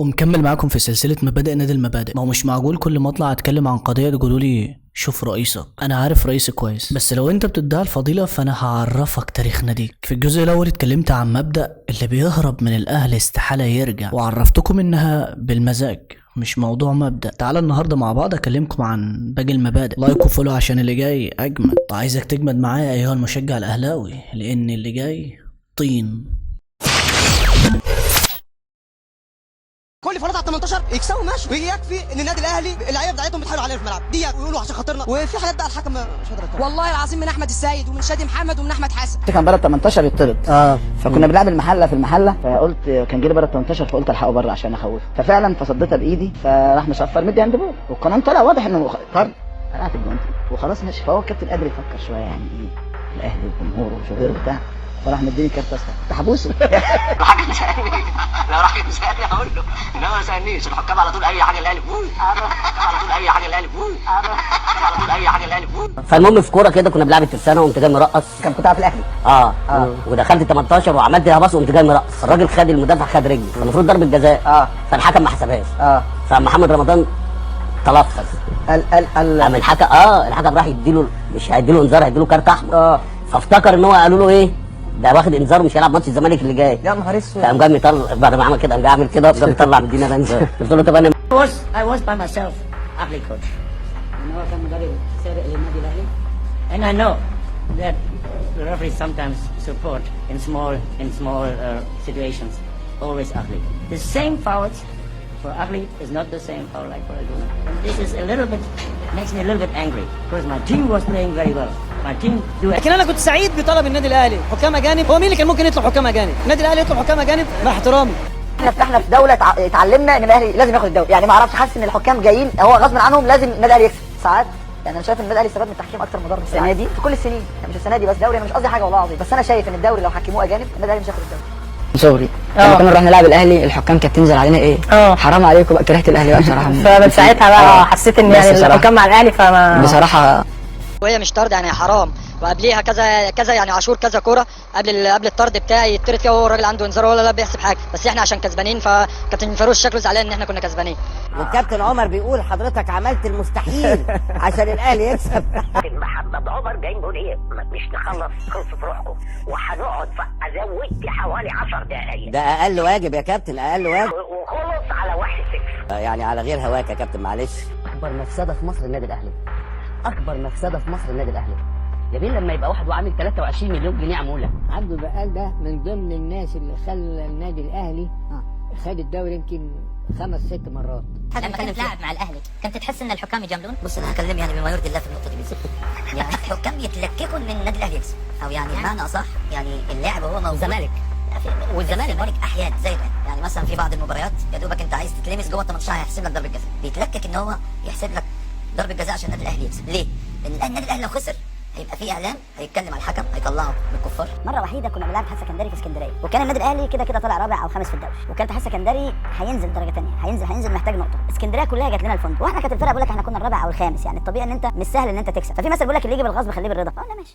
ومكمل معاكم في سلسلة مبادئ نادي المبادئ. ما هو مش معقول كل ما اطلع اتكلم عن قضية تقولوا لي شوف رئيسك. انا عارف رئيسي كويس، بس لو انت بتدعي الفضيلة فانا هعرفك تاريخ ناديك. في الجزء الاول اتكلمت عن مبدأ اللي بيهرب من الاهل استحالة يرجع، وعرفتكم انها بالمزاج مش موضوع مبدأ. تعالى النهارده مع بعض اكلمكم عن باقي المبادئ. لايك وفولو عشان اللي جاي اجمد. عايزك تجمد معايا ايها المشجع الاهلاوي، لان اللي جاي طين. كل فرات على 18 يكسبوا ماشي، ويكفي ان النادي الاهلي اللعيبه بتاعتهم بيتحايلوا علينا في الملعب دي ويقولوا عشان خاطرنا، وفي حاجات بقى الحكم مش قادر يطلع. والله العظيم من احمد السيد ومن شادي محمد ومن احمد حسن. كان بره 18 يطرد. فكنا بنلعب المحله في المحله، فقلت كان جه لي بره 18 فقلت الحقه بره عشان اخوفه، ففعلا فصديتها بايدي فراح مصفر مدي هاند بول، والقانون طلع واضح انه طرد. قلعت الجون وخلاص ماشي. فهو الكابتن قادر يفكر شويه يعني ايه الاهلي والجمهور وشغله بتاع، فراح مديني كارت اصفر كنت حبوسه. لو راح يسالني هقول له انما ما سالنيش. الحكام على طول اي حاجه الاهلي فوق، على طول اي حاجه الاهلي فوق، على طول اي حاجه الاهلي فوق. فالمهم في كوره كده كنا بنلعب الترسانه وقمت جاي مرقص. كان كنت في الاهلي ودخلت 18 وعملت لها باص وقمت جاي مرقص. الراجل خد المدافع خد رجلي، المفروض ضربه جزاء فالحكم ما حسبهاش. فمحمد رمضان تلفظ قام الحكم الحكم راح يديله، مش هيديله انذار، هيديله كارت احمر. فافتكر ان هو قالوا له ايه ده واخد انذار مش هيلعب ماتش الزمالك اللي جاي. يا نهار اسود. فقام جاي مطلع بعد ما عمل كده، قام جاي عامل كده قام مطلع مدينا انذار. قلت له طب انا I was by myself اهلي coach. ان هو كان مدرب سابق للنادي الاهلي. And I know that the referees sometimes support in small situations. Always ugly. The same fouls for Ahly is not the same foul like for Aguna. And this is a little bit makes me a little bit angry because my team was playing very well. My team do it. لكن انا كنت سعيد بطلب النادي الاهلي حكام اجانب. هو مين اللي كان ممكن يطلب حكام اجانب؟ النادي الاهلي يطلب حكام اجانب مع احترامي. احنا في دوله اتعلمنا ان الاهلي لازم ياخد الدوري، يعني ما اعرفش، حاسس ان الحكام جايين هو غصب عنهم لازم النادي الاهلي يكسب ساعات. يعني انا شايف ان النادي الاهلي استفاد من التحكيم اكتر من مدرب السنه دي في كل السنين، يعني مش السنه دي بس دوري. انا مش قصدي حاجه والله العظيم، بس انا شايف ان الدوري لو حكموه اجانب النادي الاهلي مش هياخد الدوري. صغري لما كنا نروح نلعب الاهلي الحكام كانت تنزل علينا ايه حرام عليكم بقى، كرهت الاهلي بقى بصراحه. فمن ساعتها بقى حسيت ان يعني الحكام مع الاهلي فما بصراحه. وهي مش طرد يعني حرام، وقبليها كذا كذا يعني عاشور كذا كوره قبل الطرد بتاعي يطرد فيها وهو الراجل عنده انذار ولا لا بيحسب حاجه، بس احنا عشان كسبانين فكابتن فاروق شكله زعلان ان احنا كنا كسبانين. والكابتن عمر بيقول حضرتك عملت المستحيل عشان الاهلي يكسب. محمد عمر جاي بيقول ايه مش نخلص قصه روحكم وهنقعد ازود حوالي 10 دقائق. ده اقل واجب يا كابتن، اقل واجب. وخلص على 1-0 يعني على غير هواك يا كابتن معلش. اكبر مفسده في مصر النادي الاهلي، اكبر مفسده في مصر النادي الاهلي. يا بيه لما يبقى واحد وعامل 23 مليون جنيه عموله. عبده بقال ده من ضمن الناس اللي خلى النادي الاهلي خد الدوري يمكن 5-6 مرات. لما كان بتلعب مع الاهلي كنت تحس ان الحكام يجاملون؟ بص انا هكلم يعني بما يرضي الله في النقطه دي بالذات. يعني الحكام يتلككوا ان النادي الاهلي يكسب، او يعني بمعنى اصح يعني اللاعب هو موجود. الزمالك والزمالك احيانا زي يعني مثلا في بعض المباريات يا دوبك انت عايز تتلمس جوه 18 هيحسب لك ضربه جزاء، بيتلكك ان هو يحسب لك ضربه جزاء عشان النادي الاهلي يكسب. ليه؟ لان النادي الاهلي لو خسر هيبقى في اعلام هيتكلم على الحكم هيطلعه من الكفار. مره وحيده كنا بنلعب اتحاد سكندري في اسكندريه، وكان النادي الاهلي كده كده طالع رابع او خامس في الدوري، وكان اتحاد سكندري هينزل درجه ثانيه، هينزل محتاج نقطه. اسكندريه كلها جات لنا الفندق، واحنا كانت الفرقه بقول لك احنا كنا الرابع او الخامس، يعني الطبيعي ان انت مش سهل ان انت تكسب. ففي مثل بيقول لك اللي يجي بالغصب خليه بالرضا، قلنا ماشي.